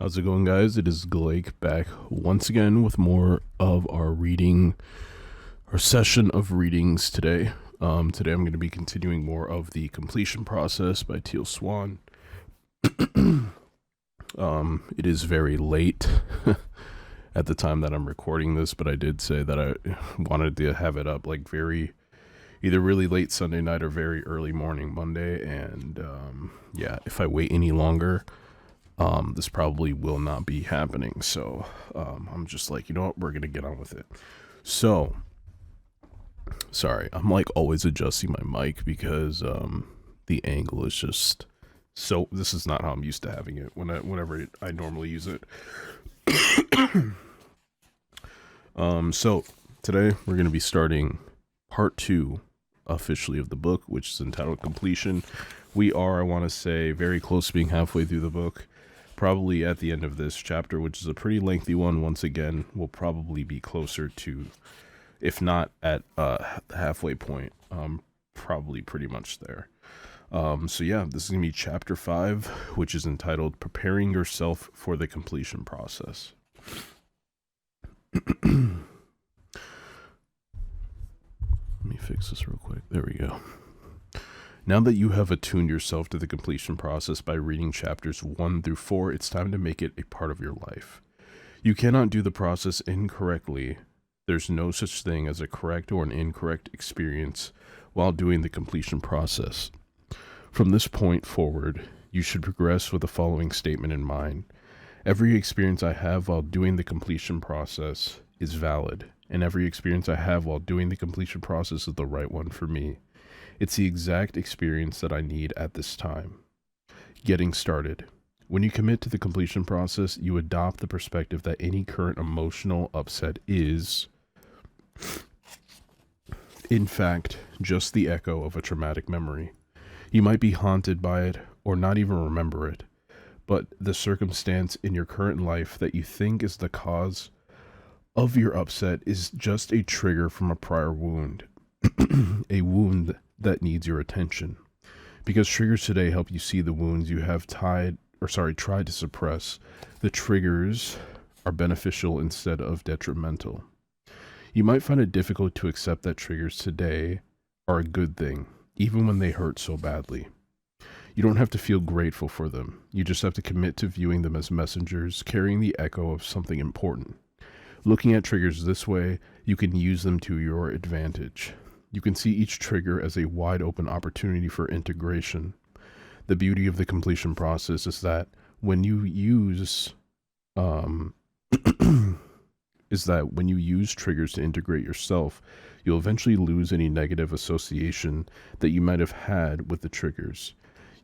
How's it going, guys? It is Glake back once again with more of our reading, our session of readings today. Today I'm going to be continuing more of The Completion Process by Teal Swan. It is very late at the time that I'm recording this, but I did say that I wanted to have it up like either really late Sunday night or very early morning Monday. And yeah, if I wait any longer, this probably will not be happening. So I'm just like, you know what, we're gonna get on with it. So sorry, I'm like always adjusting my mic because the angle is just so. This is not how I'm used to having it whenever I normally use it. So today we're gonna be starting part 2 officially of the book, which is entitled Completion. We are, I want to say, very close to being halfway through the book. Probably at the end of this chapter, which is a pretty lengthy one, once again, we'll probably be closer to, if not at the halfway point, probably pretty much there. So yeah, this is going to be chapter 5, which is entitled Preparing Yourself for the Completion Process. Let me fix this real quick. There we go. Now that you have attuned yourself to the completion process by reading chapters 1 through 4, it's time to make it a part of your life. You cannot do the process incorrectly. There's no such thing as a correct or an incorrect experience while doing the completion process. From this point forward, you should progress with the following statement in mind. Every experience I have while doing the completion process is valid, and every experience I have while doing the completion process is the right one for me. It's the exact experience that I need at this time. Getting started. When you commit to the completion process, you adopt the perspective that any current emotional upset is, in fact, just the echo of a traumatic memory. You might be haunted by it or not even remember it, but the circumstance in your current life that you think is the cause of your upset is just a trigger from a prior wound, a wound that needs your attention. Because triggers today help you see the wounds you have tried to suppress, the triggers are beneficial instead of detrimental. You might find it difficult to accept that triggers today are a good thing, even when they hurt so badly. You don't have to feel grateful for them. You just have to commit to viewing them as messengers carrying the echo of something important. Looking at triggers this way, you can use them to your advantage. You can see each trigger as a wide open opportunity for integration. The beauty of the completion process is that when you use triggers to integrate yourself, you'll eventually lose any negative association that you might have had with the triggers.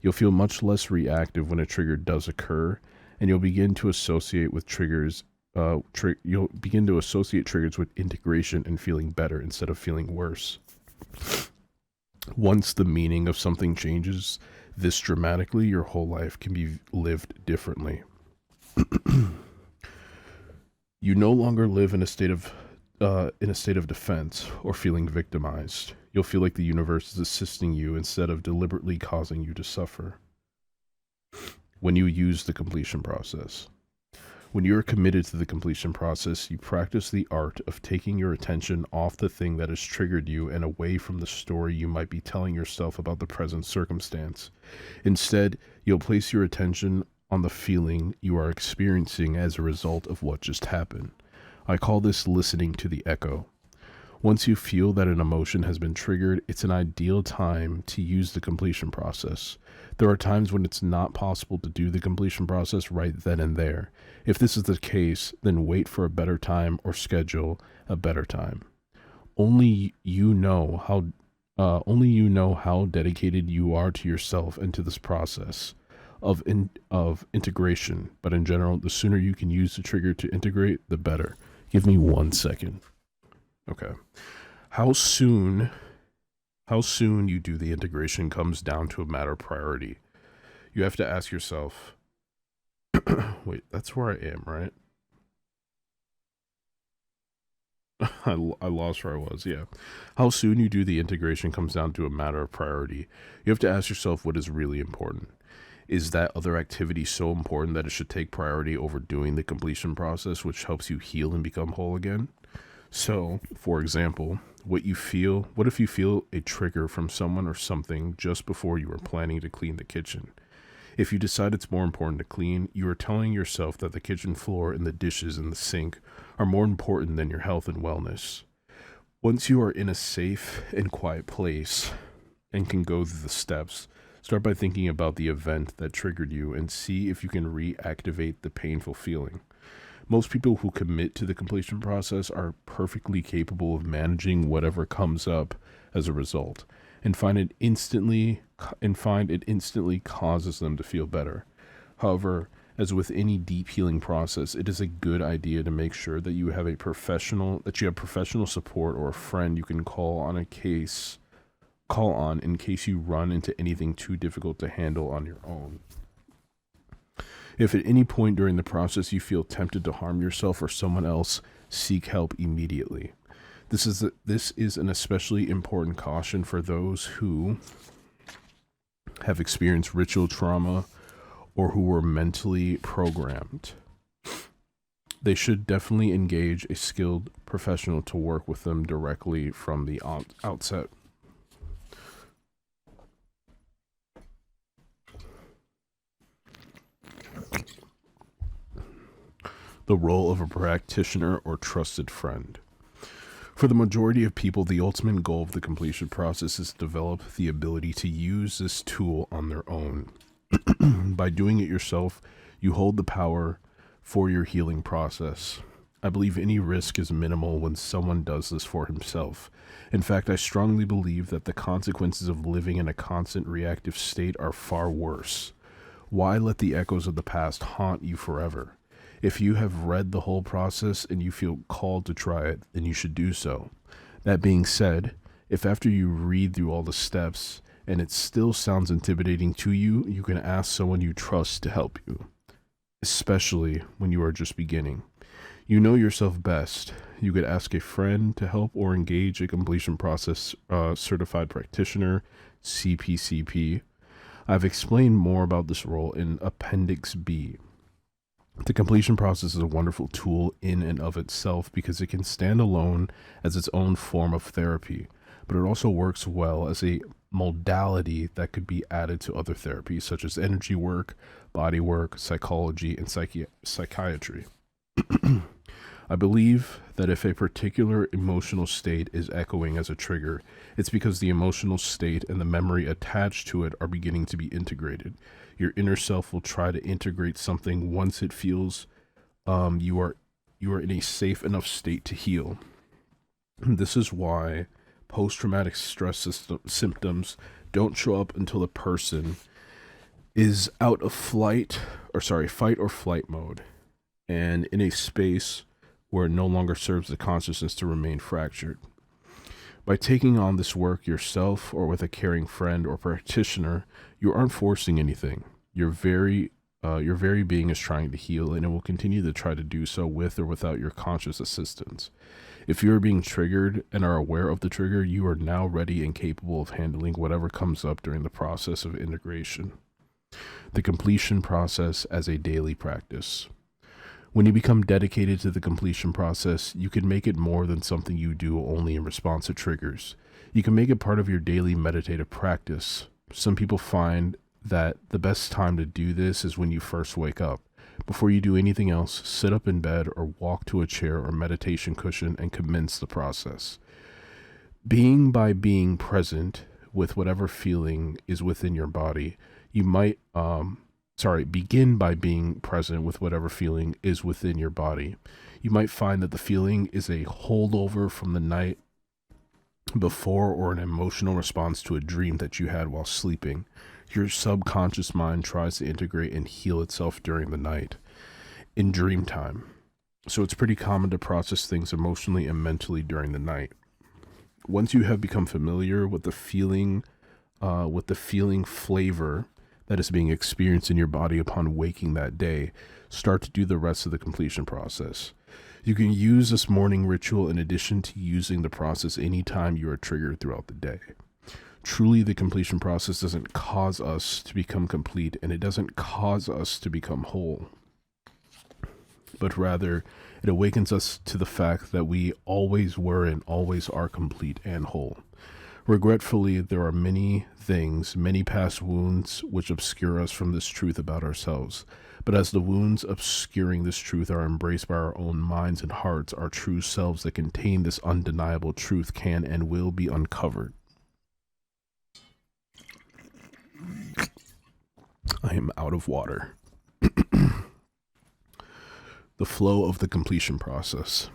You'll feel much less reactive when a trigger does occur, and you'll begin to associate with triggers. You'll begin to associate triggers with integration and feeling better instead of feeling worse. Once the meaning of something changes this dramatically, your whole life can be lived differently. You no longer live in a state of defense or feeling victimized. You'll feel like the universe is assisting you instead of deliberately causing you to suffer. When you use the completion process. When you're committed to the completion process, you practice the art of taking your attention off the thing that has triggered you and away from the story you might be telling yourself about the present circumstance. Instead, you'll place your attention on the feeling you are experiencing as a result of what just happened. I call this listening to the echo. Once you feel that an emotion has been triggered, it's an ideal time to use the completion process. There are times when it's not possible to do the completion process right then and there. If this is the case, then wait for a better time or schedule a better time. Only you know how dedicated you are to yourself and to this process of integration. But in general, the sooner you can use the trigger to integrate, the better. Give me 1 second. Okay. How soon you do the integration comes down to a matter of priority. You have to ask yourself, wait, that's where I am, right? I lost where I was, yeah. How soon you do the integration comes down to a matter of priority. You have to ask yourself what is really important. Is that other activity so important that it should take priority over doing the completion process, which helps you heal and become whole again? So, for example, what if you feel a trigger from someone or something just before you are planning to clean the kitchen? If you decide it's more important to clean, you are telling yourself that the kitchen floor and the dishes in the sink are more important than your health and wellness. Once you are in a safe and quiet place and can go through the steps, start by thinking about the event that triggered you and see if you can reactivate the painful feeling. Most people who commit to the completion process are perfectly capable of managing whatever comes up as a result, and find it instantly causes them to feel better. However, as with any deep healing process, it is a good idea to make sure that you have professional support or a friend you can call on in case you run into anything too difficult to handle on your own. If at any point during the process you feel tempted to harm yourself or someone else, seek help immediately. This is an especially important caution for those who have experienced ritual trauma or who were mentally programmed. They should definitely engage a skilled professional to work with them directly from the outset. The role of a practitioner or trusted friend. For the majority of people, the ultimate goal of the completion process is to develop the ability to use this tool on their own. By doing it yourself, you hold the power for your healing process. I believe any risk is minimal when someone does this for himself. In fact, I strongly believe that the consequences of living in a constant reactive state are far worse. Why let the echoes of the past haunt you forever? If you have read the whole process and you feel called to try it, then you should do so. That being said, if after you read through all the steps and it still sounds intimidating to you, you can ask someone you trust to help you, especially when you are just beginning. You know yourself best. You could ask a friend to help or engage a completion process certified practitioner, CPCP. I've explained more about this role in Appendix B. The completion process is a wonderful tool in and of itself because it can stand alone as its own form of therapy, but it also works well as a modality that could be added to other therapies such as energy work, body work, psychology, and psychiatry. I believe that if a particular emotional state is echoing as a trigger, it's because the emotional state and the memory attached to it are beginning to be integrated. Your inner self will try to integrate something once it feels you are in a safe enough state to heal. This is why post-traumatic stress symptoms don't show up until the person is out of fight or flight mode and in a space where it no longer serves the consciousness to remain fractured. By taking on this work yourself or with a caring friend or practitioner, you aren't forcing anything. Your very being is trying to heal, and it will continue to try to do so with or without your conscious assistance. If you are being triggered and are aware of the trigger, you are now ready and capable of handling whatever comes up during the process of integration. The completion process as a daily practice. When you become dedicated to the completion process, you can make it more than something you do only in response to triggers. You can make it part of your daily meditative practice. Some people find that the best time to do this is when you first wake up. Before you do anything else, sit up in bed or walk to a chair or meditation cushion and commence the process. Begin by being present with whatever feeling is within your body. Begin by being present with whatever feeling is within your body. You might find that the feeling is a holdover from the night before or an emotional response to a dream that you had while sleeping. Your subconscious mind tries to integrate and heal itself during the night, in dream time. So it's pretty common to process things emotionally and mentally during the night. Once you have become familiar with the feeling flavor that is being experienced in your body upon waking that day, start to do the rest of the completion process. You can use this morning ritual in addition to using the process anytime you are triggered throughout the day. Truly, the completion process doesn't cause us to become complete, and it doesn't cause us to become whole, but rather it awakens us to the fact that we always were and always are complete and whole. Regretfully, there are many things, many past wounds, which obscure us from this truth about ourselves. But as the wounds obscuring this truth are embraced by our own minds and hearts, our true selves that contain this undeniable truth can and will be uncovered. I am out of water. The flow of the completion process.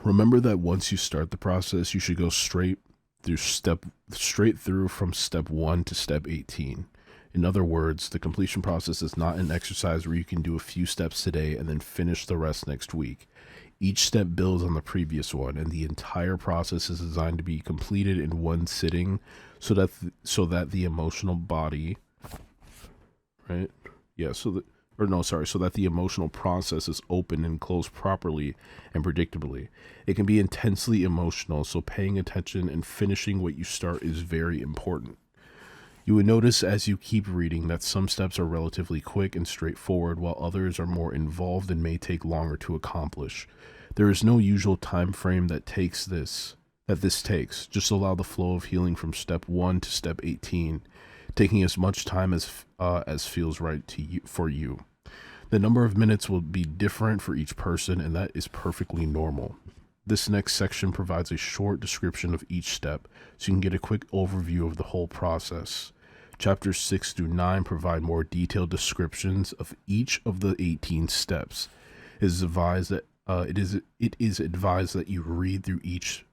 Remember that once you start the process, you should go straight through from step 1 to step 18. In other words, the completion process is not an exercise where you can do a few steps today and then finish the rest next week. Each step builds on the previous one, and the entire process is designed to be completed in one sitting so that the emotional body, right? Yeah, so that the emotional process is open and closed properly and predictably. It can be intensely emotional, so paying attention and finishing what you start is very important. You would notice as you keep reading that some steps are relatively quick and straightforward, while others are more involved and may take longer to accomplish. There is no usual time frame that this takes. Just allow the flow of healing from step 1 to step 18, taking as much time as feels right to you, for you. The number of minutes will be different for each person, and that is perfectly normal. This next section provides a short description of each step, so you can get a quick overview of the whole process. Chapters 6 through 9 provide more detailed descriptions of each of the 18 steps. It is advised that you read through each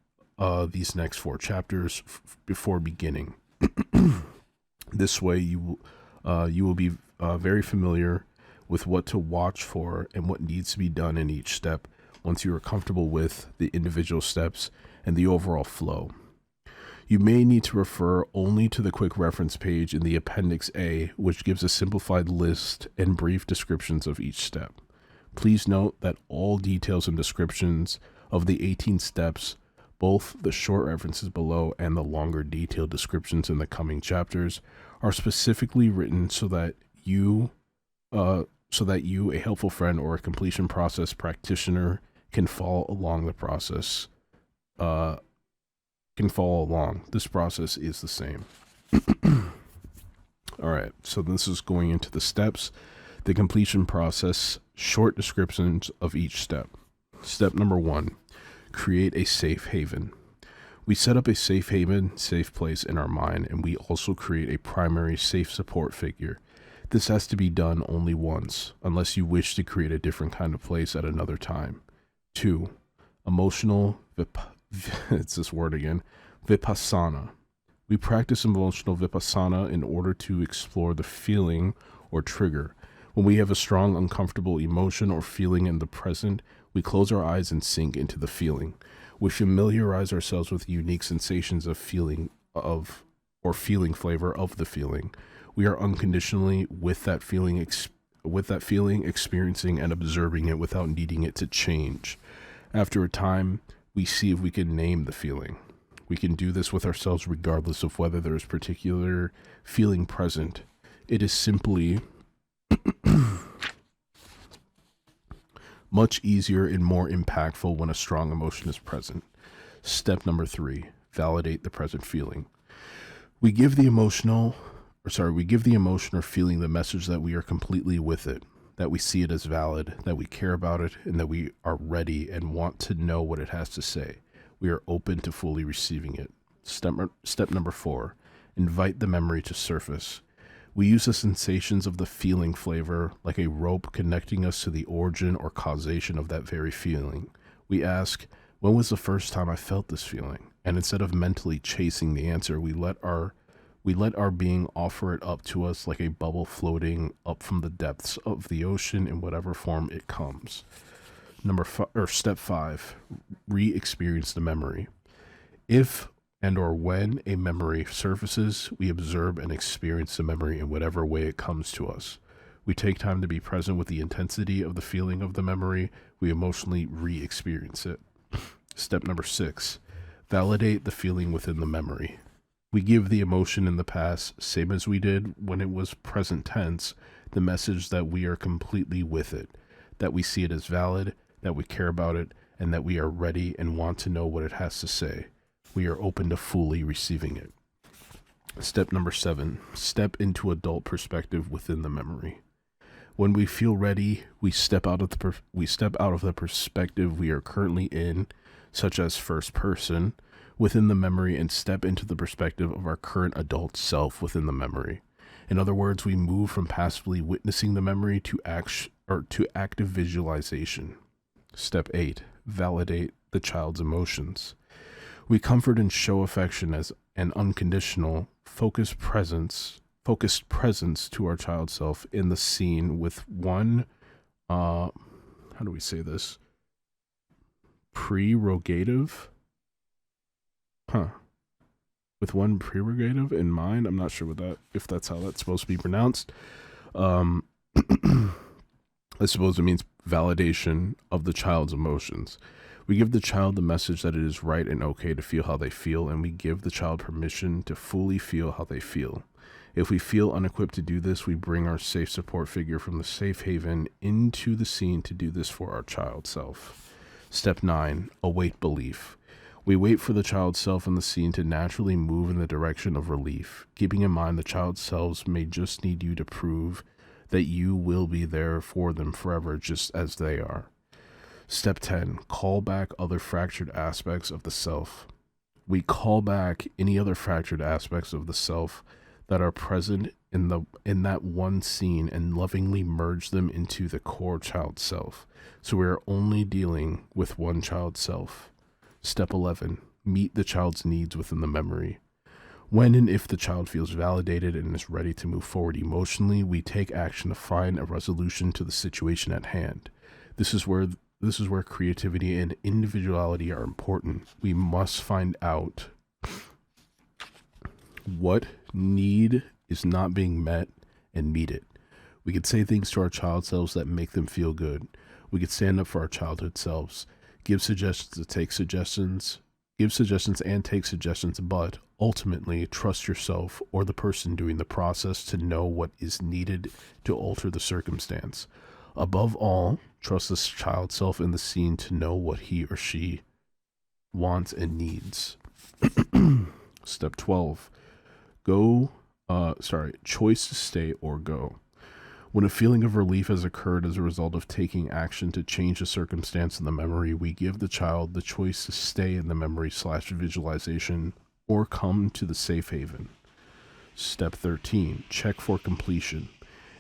these next 4 chapters before beginning. This way, you will be very familiar with what to watch for and what needs to be done in each step once you are comfortable with the individual steps and the overall flow. You may need to refer only to the quick reference page in the Appendix A, which gives a simplified list and brief descriptions of each step. Please note that all details and descriptions of the 18 steps, both the short references below and the longer detailed descriptions in the coming chapters, are specifically written so that you, a helpful friend or a completion process practitioner, can follow along the process. This process is the same. All right, so this is going into the steps, the completion process, short descriptions of each step. Step number 1, create a safe haven. We set up a safe haven, safe place in our mind, and we also create a primary safe support figure. This has to be done only once, unless you wish to create a different kind of place at another time. 2, emotional it's this word again, vipassana. We practice emotional vipassana in order to explore the feeling or trigger. When we have a strong, uncomfortable emotion or feeling in the present, we close our eyes and sink into the feeling. We familiarize ourselves with unique sensations of feeling flavor of the feeling. We are unconditionally with that feeling, experiencing and observing it without needing it to change. After a time, we see if we can name the feeling. We can do this with ourselves regardless of whether there is particular feeling present. It is simply much easier and more impactful when a strong emotion is present. Step number 3, validate the present feeling. We give the emotion or feeling the message that we are completely with it, that we see it as valid, that we care about it, and that we are ready and want to know what it has to say. We are open to fully receiving it. Step number 4, invite the memory to surface. We use the sensations of the feeling flavor like a rope connecting us to the origin or causation of that very feeling. We ask, when was the first time I felt this feeling? And instead of mentally chasing the answer, we let our being offer it up to us like a bubble floating up from the depths of the ocean in whatever form it comes. Step 5, re-experience the memory. If and or when a memory surfaces, we observe and experience the memory in whatever way it comes to us. We take time to be present with the intensity of the feeling of the memory. We emotionally re-experience it. Step number 6, Validate the feeling within the memory. We give the emotion in the past, same as we did when it was present tense, the message that we are completely with it, that we see it as valid, that we care about it, and that we are ready and want to know what it has to say. We are open to fully receiving it. Step number 7, step into adult perspective within the memory. When we feel ready, we step out of the perspective we are currently in, such as first person, within the memory, and step into the perspective of our current adult self within the memory. In other words, we move from passively witnessing the memory to active visualization. Step 8, validate the child's emotions. We comfort and show affection as an unconditional, focused presence to our child self in the scene with one, how do we say this? Prerogative? With one prerogative in mind. I'm not sure if that's how that's supposed to be pronounced. I suppose it means validation of the child's emotions. We give the child the message that it is right and okay to feel how they feel, and we give the child permission to fully feel how they feel. If we feel unequipped to do this, we bring our safe support figure from the safe haven into the scene to do this for our child self. Step 9, await belief. We wait for the child self in the scene to naturally move in the direction of relief, keeping in mind the child selves may just need you to prove that you will be there for them forever just as they are. Step 10, call back other fractured aspects of the self. We call back any other fractured aspects of the self that are present in that one scene and lovingly merge them into the core child self. So we are only dealing with one child self. Step 11, meet the child's needs within the memory. When and if the child feels validated and is ready to move forward emotionally, we take action to find a resolution to the situation at hand. This is where creativity and individuality are important. We must find out what need is not being met and meet it. We could say things to our child selves that make them feel good. We could stand up for our childhood selves, give suggestions and take suggestions, but ultimately trust yourself or the person doing the process to know what is needed to alter the circumstance. Above all, trust this child self in the scene to know what he or she wants and needs. Step 12, choice to stay or go. When a feeling of relief has occurred as a result of taking action to change the circumstance in the memory, we give the child the choice to stay in the memory/visualization or come to the safe haven. Step 13, check for completion.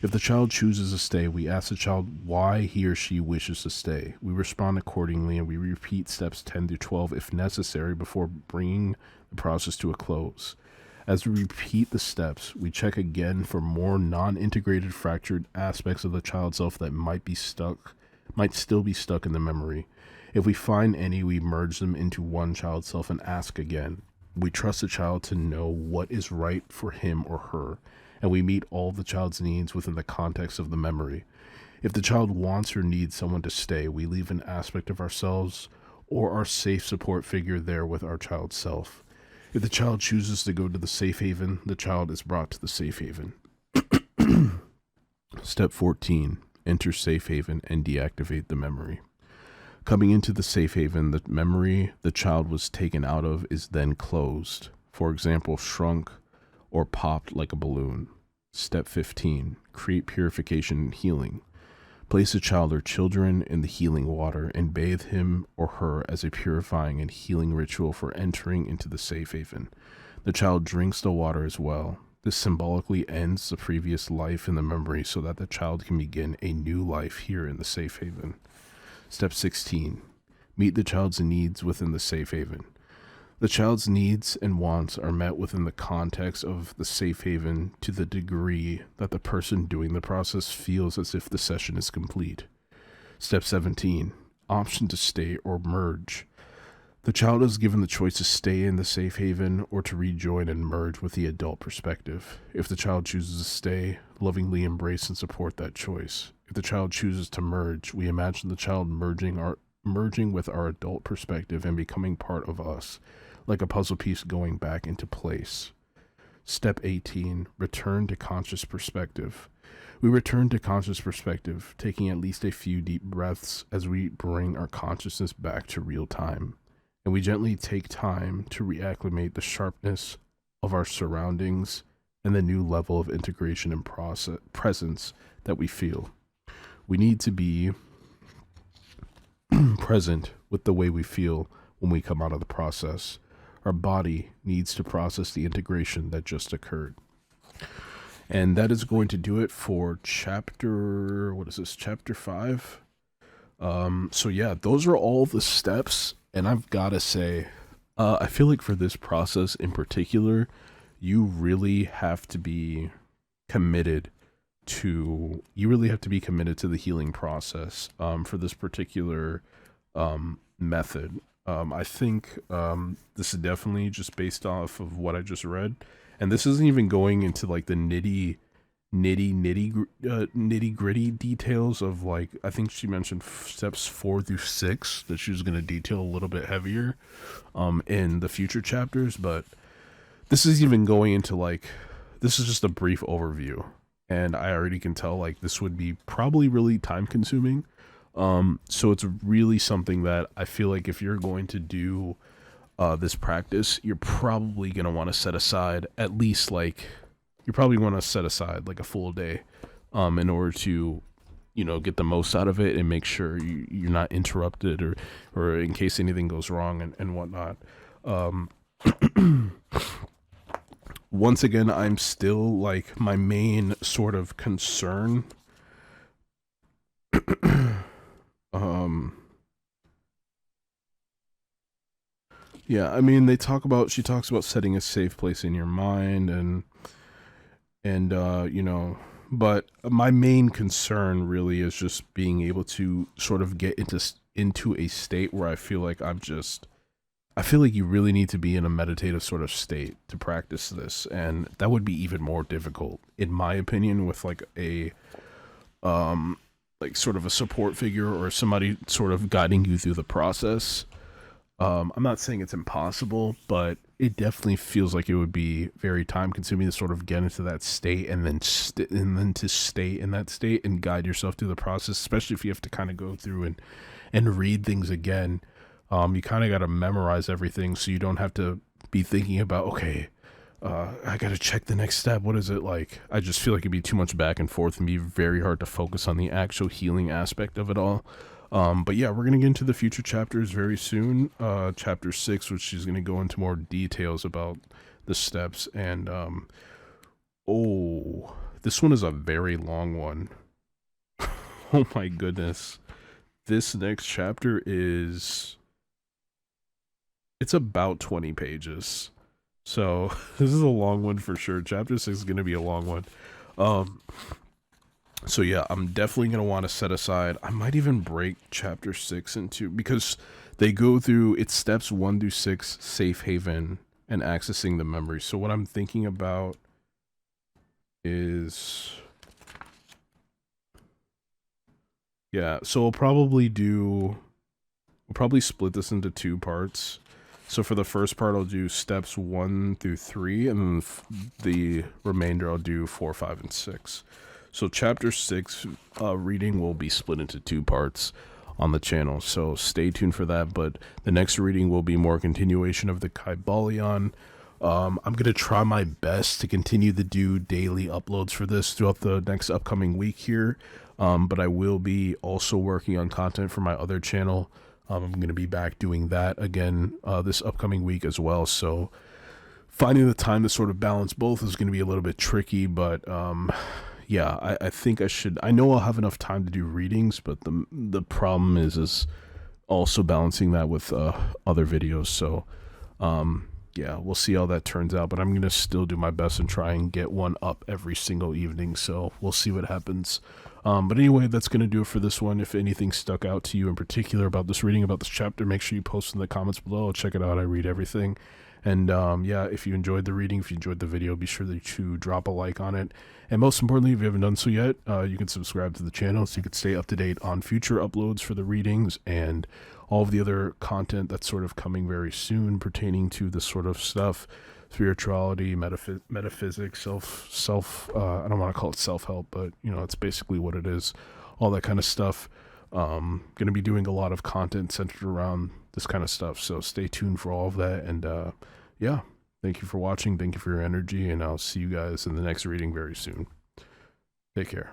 If the child chooses to stay, we ask the child why he or she wishes to stay. We respond accordingly, and we repeat steps 10 through 12 if necessary before bringing the process to a close. As we repeat the steps, we check again for more non-integrated fractured aspects of the child self that might still be stuck in the memory. If we find any, we merge them into one child self and ask again. We trust the child to know what is right for him or her, and we meet all of the child's needs within the context of the memory. If the child wants or needs someone to stay, we leave an aspect of ourselves or our safe support figure there with our child self. If the child chooses to go to the safe haven, the child is brought to the safe haven. Step 14, enter safe haven and deactivate the memory. Coming into the safe haven, the memory the child was taken out of is then closed. For example, shrunk or popped like a balloon. Step 15, create purification and healing. Place a child or children in the healing water and bathe him or her as a purifying and healing ritual for entering into the safe haven. The child drinks the water as well. This symbolically ends the previous life in the memory so that the child can begin a new life here in the safe haven. Step 16, meet the child's needs within the safe haven. The child's needs and wants are met within the context of the safe haven to the degree that the person doing the process feels as if the session is complete. Step 17, option to stay or merge. The child is given the choice to stay in the safe haven or to rejoin and merge with the adult perspective. If the child chooses to stay, lovingly embrace and support that choice. If the child chooses to merge, we imagine the child merging with our adult perspective and becoming part of us. like a puzzle piece going back into place. Step 18, return to conscious perspective. We return to conscious perspective, taking at least a few deep breaths as we bring our consciousness back to real time. And we gently take time to reacclimate the sharpness of our surroundings and the new level of integration and presence that we feel. We need to be present with the way we feel when we come out of the process. Our body needs to process the integration that just occurred. And that is going to do it for chapter 5. So yeah, those are all the steps. And I've got to say, I feel like for this process in particular, you really have to be committed to the healing process for this particular method. I think this is definitely just based off of what I just read, and this isn't even going into like the nitty gritty details of, like, I think she mentioned steps 4 through 6 that she was going to detail a little bit heavier in the future chapters, but this is even going into, like, this is just a brief overview, and I already can tell, like, this would be probably really time consuming. So it's really something that I feel like if you're going to do this practice, you're probably going to want to set aside at least, like, a full day in order to, get the most out of it and make sure you're not interrupted or in case anything goes wrong and whatnot. Once again, I'm still, like, my main sort of concern yeah, I mean, she talks about setting a safe place in your mind and but my main concern really is just being able to sort of get into a state where I feel like you really need to be in a meditative sort of state to practice this, and that would be even more difficult in my opinion with like a like sort of a support figure or somebody sort of guiding you through the process. I'm not saying it's impossible, but it definitely feels like it would be very time consuming to sort of get into that state and then to stay in that state and guide yourself through the process, especially if you have to kind of go through and read things again. You kind of got to memorize everything so you don't have to be thinking about, okay, I got to check the next step. What is it like? I just feel like it'd be too much back and forth and be very hard to focus on the actual healing aspect of it all. But yeah, we're going to get into the future chapters very soon. Chapter 6, which is going to go into more details about the steps. And, this one is a very long one. Oh my goodness. This next chapter it's about 20 pages. So this is a long one for sure. Chapter 6 is going to be a long one. So yeah, I'm definitely going to want to set aside, I might even break chapter 6 into, because they go through, it's steps 1 through 6, safe haven, and accessing the memory. So what I'm thinking about is, yeah, so we'll probably split this into 2 parts. So for the first part, I'll do steps 1 through 3, and then the remainder I'll do 4, 5, and 6. So chapter 6 reading will be split into 2 parts on the channel, so stay tuned for that. But the next reading will be more continuation of the Kybalion. I'm going to try my best to continue to do daily uploads for this throughout the next upcoming week here. But I will be also working on content for my other channel. I'm going to be back doing that again this upcoming week as well. So finding the time to sort of balance both is going to be a little bit tricky, but yeah, I think I know I'll have enough time to do readings, but the problem is also balancing that with other videos. So yeah, we'll see how that turns out, but I'm going to still do my best and try and get one up every single evening. So we'll see what happens. But anyway, that's going to do it for this one. If anything stuck out to you in particular about this reading, about this chapter, make sure you post in the comments below. I'll check it out. I read everything. And yeah, if you enjoyed the reading, if you enjoyed the video, be sure to drop a like on it. And most importantly, if you haven't done so yet, you can subscribe to the channel so you can stay up to date on future uploads for the readings and all of the other content that's sort of coming very soon pertaining to this sort of stuff, spirituality, metaphysics, I don't want to call it self-help, but it's basically what it is, all that kind of stuff. Going to be doing a lot of content centered around this kind of stuff, so stay tuned for all of that. And yeah, thank you for watching, thank you for your energy, and I'll see you guys in the next reading very soon. Take care.